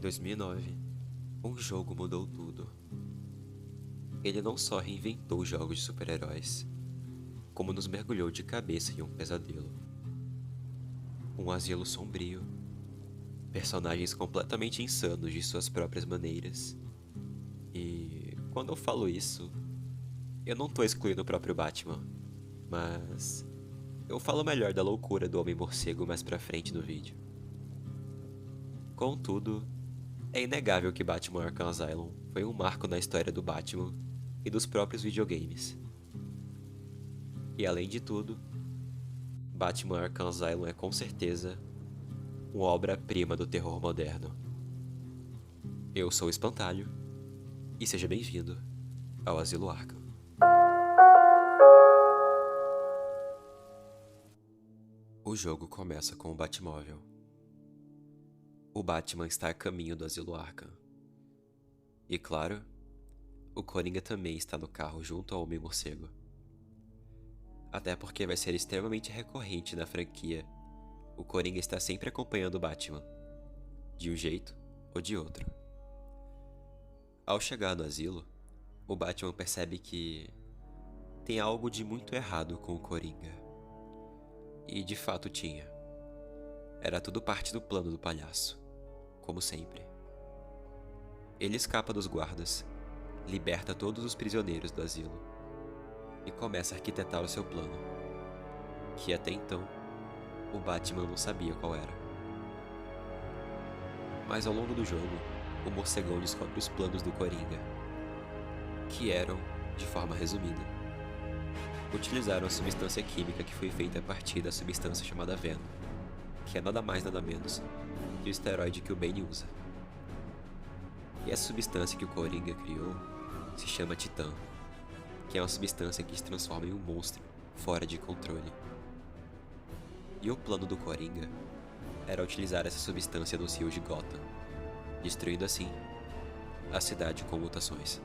2009, um jogo mudou tudo. Ele não só reinventou jogos de super-heróis, como nos mergulhou de cabeça em um pesadelo. Um asilo sombrio, personagens completamente insanos de suas próprias maneiras. E quando eu falo isso, eu não tô excluindo o próprio Batman, mas eu falo melhor da loucura do Homem-Morcego mais pra frente no vídeo. Contudo, é inegável que Batman Arkham Asylum foi um marco na história do Batman e dos próprios videogames. E além de tudo, Batman Arkham Asylum é com certeza uma obra-prima do terror moderno. Eu sou o Espantalho, e seja bem-vindo ao Asilo Arkham. O jogo começa com o Batmóvel. O Batman está a caminho do Asilo Arkham. E claro, o Coringa também está no carro junto ao Homem-Morcego. Até porque vai ser extremamente recorrente na franquia, o Coringa está sempre acompanhando o Batman, de um jeito ou de outro. Ao chegar no asilo, o Batman percebe que tem algo de muito errado com o Coringa. E de fato tinha. Era tudo parte do plano do palhaço, como sempre. Ele escapa dos guardas, liberta todos os prisioneiros do asilo e começa a arquitetar o seu plano, que até então o Batman não sabia qual era. Mas ao longo do jogo, o morcegão descobre os planos do Coringa, que eram, de forma resumida, utilizar uma substância química que foi feita a partir da substância chamada Venom, que é nada mais nada menos que o esteroide que o Bane usa. E essa substância que o Coringa criou se chama Titã, que é uma substância que se transforma em um monstro fora de controle. E o plano do Coringa era utilizar essa substância nos rios de Gotham, destruindo assim a cidade com mutações.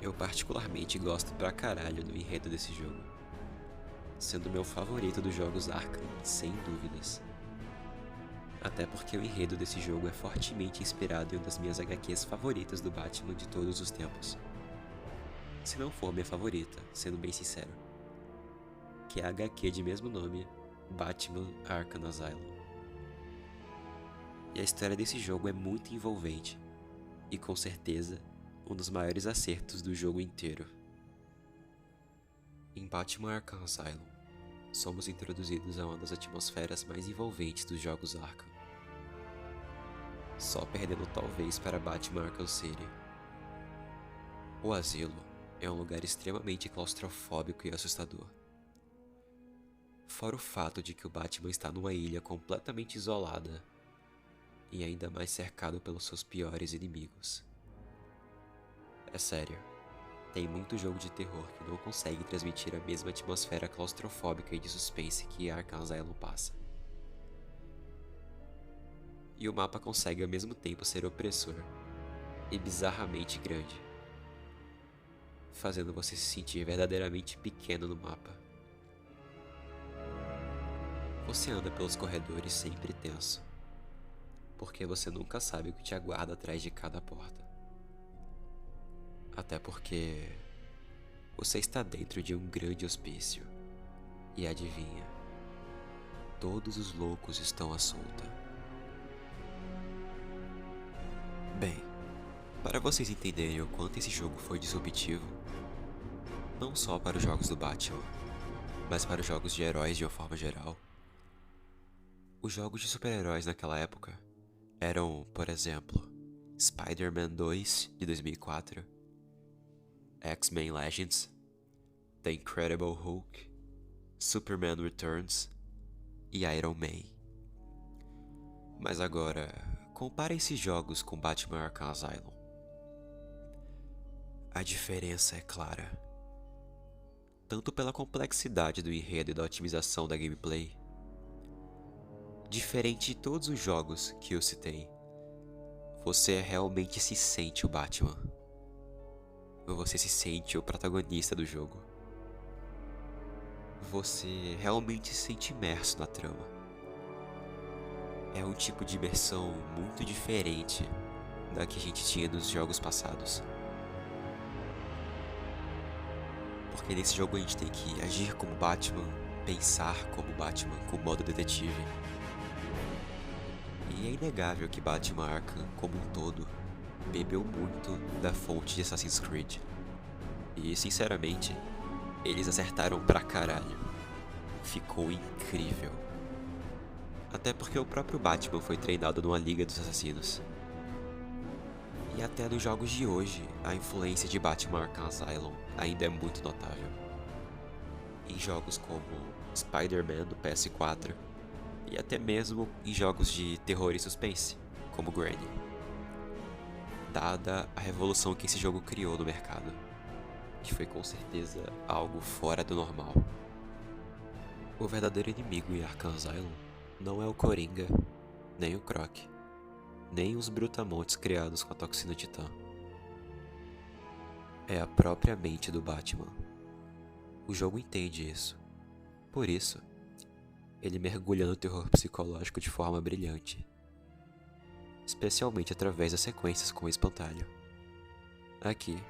Eu particularmente gosto pra caralho do enredo desse jogo, sendo meu favorito dos jogos Arkham, sem dúvidas. Até porque o enredo desse jogo é fortemente inspirado em uma das minhas HQs favoritas do Batman de todos os tempos. Se não for minha favorita, sendo bem sincero, que é a HQ de mesmo nome, Batman Arkham Asylum. E a história desse jogo é muito envolvente, e com certeza um dos maiores acertos do jogo inteiro. Em Batman Arkham Asylum, somos introduzidos a uma das atmosferas mais envolventes dos jogos Arkham, só perdendo talvez para Batman Arkham City. O asilo é um lugar extremamente claustrofóbico e assustador. Fora o fato de que o Batman está numa ilha completamente isolada e ainda mais cercado pelos seus piores inimigos. É sério, tem muito jogo de terror que não consegue transmitir a mesma atmosfera claustrofóbica e de suspense que Arkham Asylum passa. E o mapa consegue ao mesmo tempo ser opressor e bizarramente grande, fazendo você se sentir verdadeiramente pequeno no mapa. Você anda pelos corredores sempre tenso, porque você nunca sabe o que te aguarda atrás de cada porta. Até porque você está dentro de um grande hospício, e adivinha, todos os loucos estão à solta. Bem, para vocês entenderem o quanto esse jogo foi disruptivo, não só para os jogos do Batman, mas para os jogos de heróis de uma forma geral, os jogos de super-heróis naquela época eram, por exemplo, Spider-Man 2 de 2004, X-Men Legends, The Incredible Hulk, Superman Returns e Iron Man. Mas agora, compare esses jogos com Batman Arkham Asylum. A diferença é clara, tanto pela complexidade do enredo e da otimização da gameplay. Diferente de todos os jogos que eu citei, você realmente se sente o Batman. Você se sente o protagonista do jogo. Você realmente se sente imerso na trama. é um tipo de imersão muito diferente da que a gente tinha nos jogos passados. Porque nesse jogo a gente tem que agir como Batman, pensar como Batman, com o modo detetive. E é inegável que Batman Arkham, como um todo, bebeu muito da fonte de Assassin's Creed. E, sinceramente, eles acertaram pra caralho. Ficou incrível. Até porque o próprio Batman foi treinado numa Liga dos Assassinos. E até nos jogos de hoje, a influência de Batman Arkham Asylum ainda é muito notável. Em jogos como Spider-Man do PS4, e até mesmo em jogos de terror e suspense, como Granny. Dada a revolução que esse jogo criou no mercado, que foi com certeza algo fora do normal. O verdadeiro inimigo em Arkham Asylum não é o Coringa, nem o Croc, nem os brutamontes criados com a toxina titã. É a própria mente do Batman. O jogo entende isso. Por isso, ele mergulha no terror psicológico de forma brilhante, especialmente através das sequências com o espantalho. Aqui,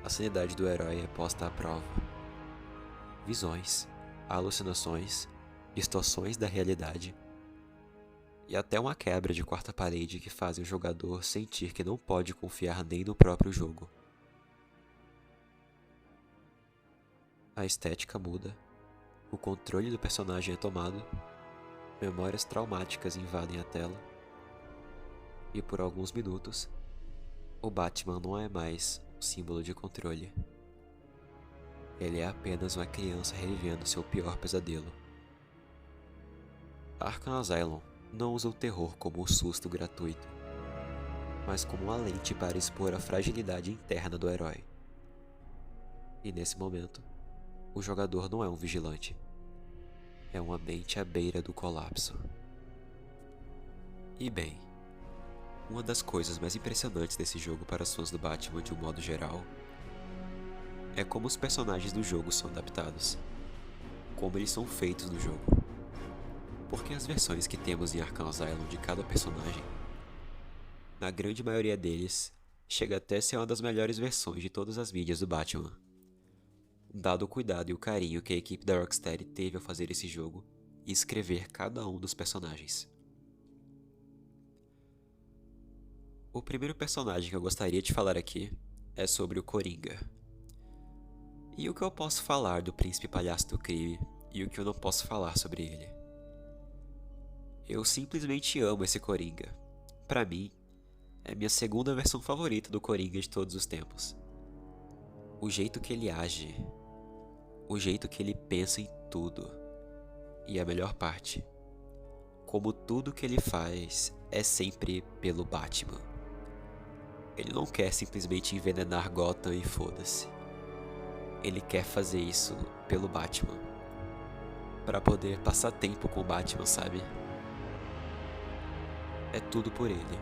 a sanidade do herói é posta à prova. Visões, alucinações, distorções da realidade e até uma quebra de quarta parede que fazem o jogador sentir que não pode confiar nem no próprio jogo. A estética muda, o controle do personagem é tomado, memórias traumáticas invadem a tela, e por alguns minutos, o Batman não é mais um símbolo de controle. Ele é apenas uma criança revivendo seu pior pesadelo. Arkham Asylum não usa o terror como um susto gratuito, mas como uma lente para expor a fragilidade interna do herói. E nesse momento, o jogador não é um vigilante. É uma mente à beira do colapso. E bem, uma das coisas mais impressionantes desse jogo para os fãs do Batman de um modo geral é como os personagens do jogo são adaptados, como eles são feitos no jogo. Porque as versões que temos em Arkham Asylum de cada personagem, na grande maioria deles, chega até a ser uma das melhores versões de todas as mídias do Batman. Dado o cuidado e o carinho que a equipe da Rocksteady teve ao fazer esse jogo e escrever cada um dos personagens. O primeiro personagem que eu gostaria de falar aqui é sobre o Coringa. E o que eu posso falar do Príncipe Palhaço do Crime e o que eu não posso falar sobre ele. Eu simplesmente amo esse Coringa. Pra mim, é minha segunda versão favorita do Coringa de todos os tempos. O jeito que ele age, o jeito que ele pensa em tudo. E a melhor parte, como tudo que ele faz é sempre pelo Batman. Ele não quer simplesmente envenenar Gotham e foda-se. Ele quer fazer isso pelo Batman, pra poder passar tempo com o Batman, sabe? É tudo por ele.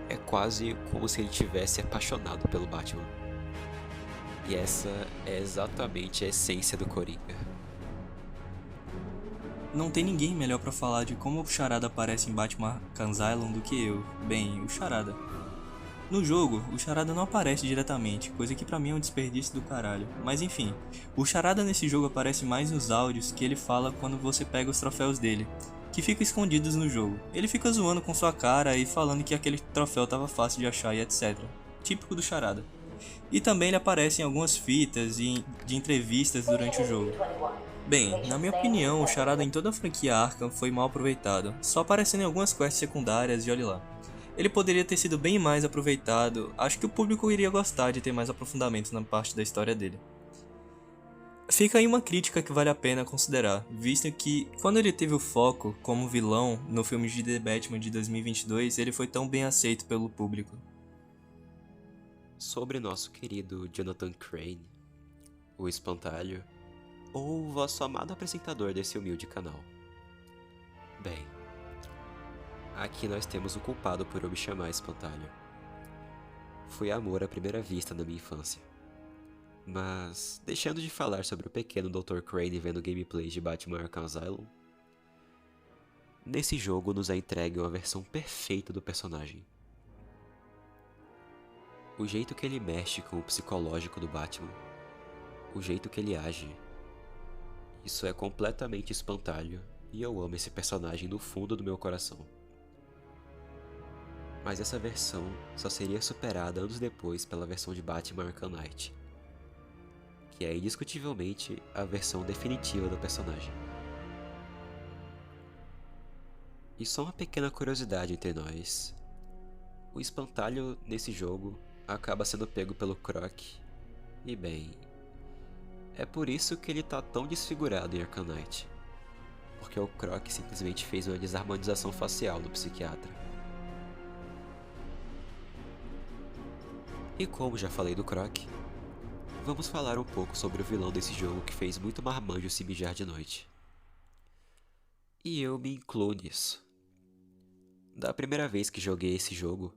É quase como se ele tivesse apaixonado pelo Batman. E essa é exatamente a essência do Coringa. Não tem ninguém melhor pra falar de como o Charada aparece em Batman Arkham Asylum do que eu. Bem, o Charada. No jogo, o Charada não aparece diretamente, coisa que pra mim é um desperdício do caralho. Mas enfim, o Charada nesse jogo aparece mais nos áudios que ele fala quando você pega os troféus dele, que ficam escondidos no jogo. Ele fica zoando com sua cara e falando que aquele troféu tava fácil de achar e etc. Típico do Charada. E também ele aparece em algumas fitas e de entrevistas durante o jogo. Bem, na minha opinião, o Charada em toda a franquia Arkham foi mal aproveitado, só aparecendo em algumas quests secundárias e olhe lá. Ele poderia ter sido bem mais aproveitado, acho que o público iria gostar de ter mais aprofundamentos na parte da história dele. Fica aí uma crítica que vale a pena considerar, visto que quando ele teve o foco como vilão no filme de The Batman de 2022, ele foi tão bem aceito pelo público. Sobre nosso querido Jonathan Crane, o Espantalho, ou o vosso amado apresentador desse humilde canal. Bem, aqui nós temos o culpado por eu me chamar Espantalho. Foi amor à primeira vista na minha infância. Mas, deixando de falar sobre o pequeno Dr. Crane vendo gameplays de Batman Arkham Asylum, Nesse jogo nos é entregue uma versão perfeita do personagem. O jeito que ele mexe com o psicológico do Batman, o jeito que ele age, isso é completamente espantalho e eu amo esse personagem do fundo do meu coração. Mas essa versão só seria superada anos depois pela versão de Batman Arkham Knight, que é indiscutivelmente a versão definitiva do personagem. E só uma pequena curiosidade entre nós: o espantalho nesse jogo acaba sendo pego pelo Croc, e bem, é por isso que ele tá tão desfigurado em Arkham Knight, porque o Croc simplesmente fez uma desarmonização facial do psiquiatra. E como já falei do Croc, vamos falar um pouco sobre o vilão desse jogo que fez muito marmanjo se mijar de noite. E eu me incluo nisso. Da primeira vez que joguei esse jogo,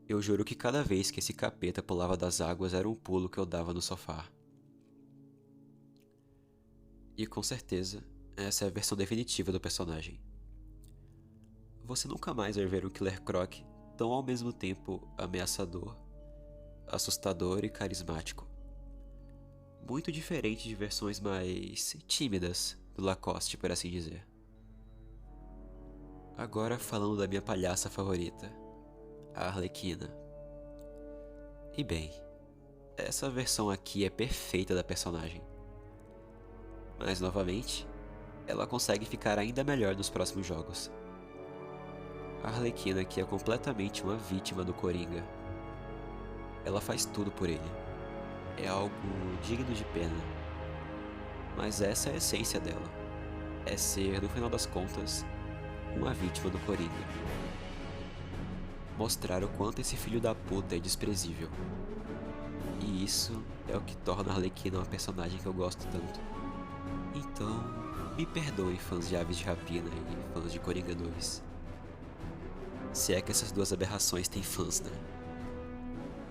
eu juro que cada vez que esse capeta pulava das águas era um pulo que eu dava no sofá. E com certeza, essa é a versão definitiva do personagem. Você nunca mais vai ver um Killer Croc tão ao mesmo tempo ameaçador, assustador e carismático. Muito diferente de versões mais tímidas do Lacoste, por assim dizer. Agora falando da minha palhaça favorita, a Arlequina. E bem, essa versão aqui é perfeita da personagem. Mas novamente, ela consegue ficar ainda melhor nos próximos jogos. A Arlequina aqui é completamente uma vítima do Coringa. Ela faz tudo por ele. É algo digno de pena. Mas essa é a essência dela. É ser, no final das contas, uma vítima do Coringa. Mostrar o quanto esse filho da puta é desprezível. E isso é o que torna a Arlequina uma personagem que eu gosto tanto. Então, me perdoem fãs de Aves de Rapina e fãs de Coringa 2. Se é que essas duas aberrações têm fãs, né?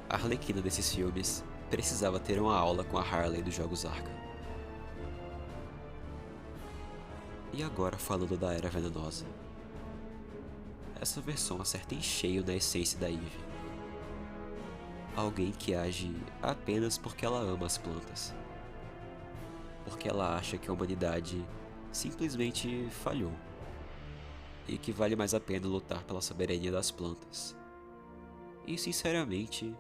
A Arlequina desses filmes precisava ter uma aula com a Harley dos jogos Arkham. E agora falando da Era Venenosa. Essa versão acerta em cheio na essência da Eve. Alguém que age apenas porque ela ama as plantas. Porque ela acha que a humanidade simplesmente falhou. E que vale mais a pena lutar pela soberania das plantas. E sinceramente,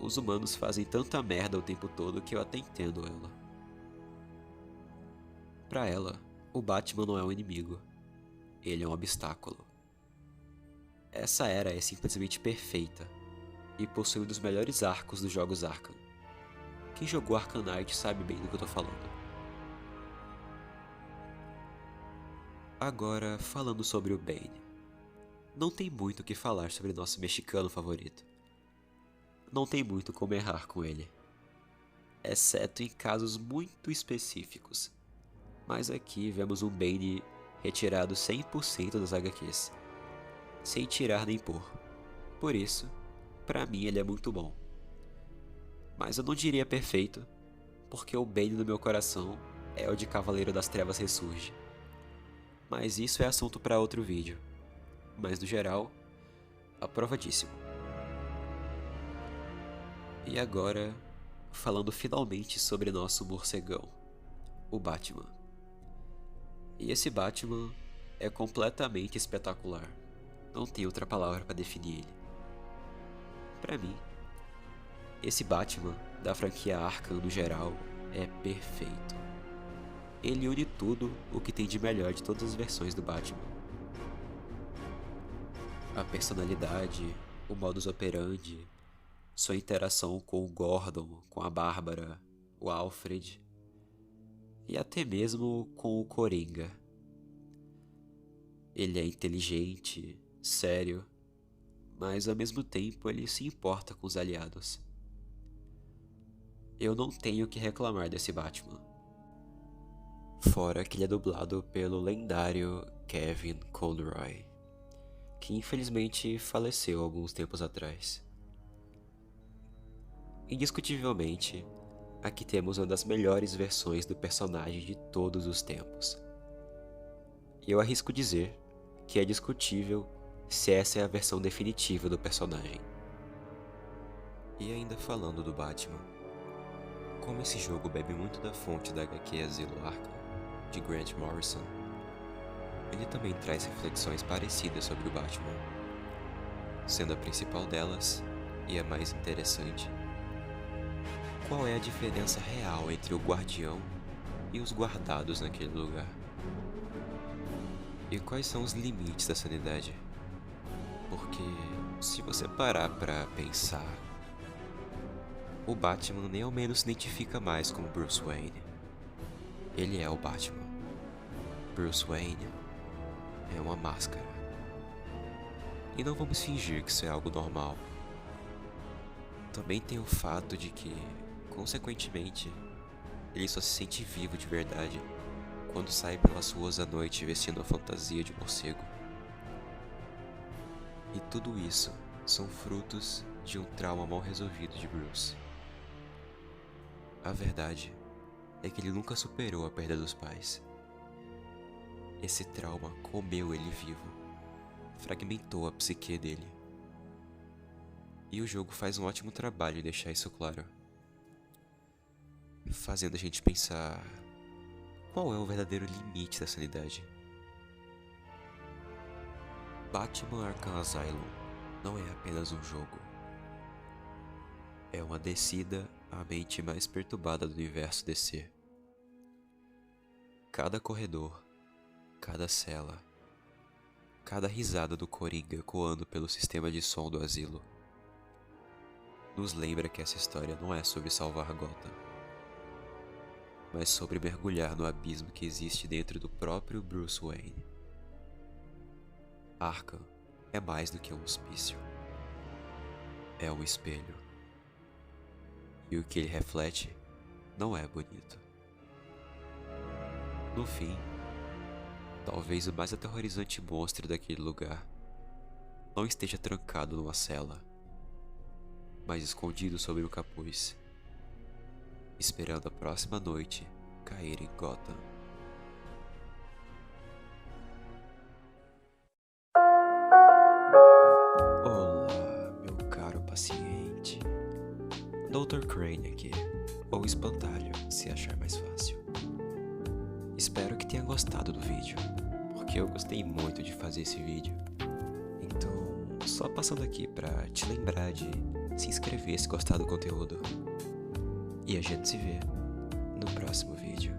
os humanos fazem tanta merda o tempo todo que eu até entendo ela. Pra ela, o Batman não é um inimigo. Ele é um obstáculo. Essa era é simplesmente perfeita e possui um dos melhores arcos dos jogos Arkham. Quem jogou Arkham Knight sabe bem do que eu tô falando. Agora, falando sobre o Bane. Não tem muito o que falar sobre nosso mexicano favorito. Não tem muito como errar com ele. Exceto em casos muito específicos. Mas aqui vemos um Bane retirado 100% das HQs. Sem tirar nem pôr. Por isso, pra mim ele é muito bom. Mas eu não diria perfeito, porque o Bane do meu coração é o de Cavaleiro das Trevas Ressurge. Mas isso é assunto para outro vídeo. Mas no geral, aprovadíssimo. E agora, falando finalmente sobre nosso morcegão, o Batman. E esse Batman é completamente espetacular. Não tem outra palavra para definir ele. Pra mim, esse Batman da franquia Arkham no geral é perfeito. Ele une tudo o que tem de melhor de todas as versões do Batman. A personalidade, o modus operandi, sua interação com o Gordon, com a Bárbara, o Alfred e até mesmo com o Coringa. Ele é inteligente, sério, mas ao mesmo tempo ele se importa com os aliados. Eu não tenho o que reclamar desse Batman. Fora que ele é dublado pelo lendário Kevin Conroy, que infelizmente faleceu alguns tempos atrás. Indiscutivelmente, aqui temos uma das melhores versões do personagem de todos os tempos. eu arrisco dizer que é discutível se essa é a versão definitiva do personagem. E ainda falando do Batman, como esse jogo bebe muito da fonte da HQ Asilo Arkham, de Grant Morrison, ele também traz reflexões parecidas sobre o Batman, sendo a principal delas, e a mais interessante, qual é a diferença real entre o guardião e os guardados naquele lugar? E quais são os limites da sanidade? Porque, se você parar pra pensar, o Batman nem ao menos se identifica mais como Bruce Wayne. Ele é o Batman. Bruce Wayne é uma máscara. E não vamos fingir que isso é algo normal. Também tem o fato de que, consequentemente, ele só se sente vivo de verdade quando sai pelas ruas à noite vestindo a fantasia de morcego. E tudo isso são frutos de um trauma mal resolvido de Bruce. A verdade é que ele nunca superou a perda dos pais. Esse trauma comeu ele vivo, fragmentou a psique dele. E o jogo faz um ótimo trabalho em deixar isso claro, fazendo a gente pensar qual é o verdadeiro limite da sanidade. Batman Arkham Asylum não é apenas um jogo. É uma descida à mente mais perturbada do universo DC. Cada corredor, cada cela, cada risada do Coringa ecoando pelo sistema de som do asilo nos lembra que essa história não é sobre salvar Gotham, mas sobre mergulhar no abismo que existe dentro do próprio Bruce Wayne. Arkham é mais do que um hospício. É um espelho. E o que ele reflete não é bonito. No fim, talvez o mais aterrorizante monstro daquele lugar não esteja trancado numa cela, mas escondido sob o capuz, esperando a próxima noite cair em Gotham. Olá, meu caro paciente. Dr. Crane aqui, ou Espantalho, se achar mais fácil. Espero que tenha gostado do vídeo, porque eu gostei muito de fazer esse vídeo. Então, só passando aqui pra te lembrar de se inscrever se gostar do conteúdo. E a gente se vê no próximo vídeo.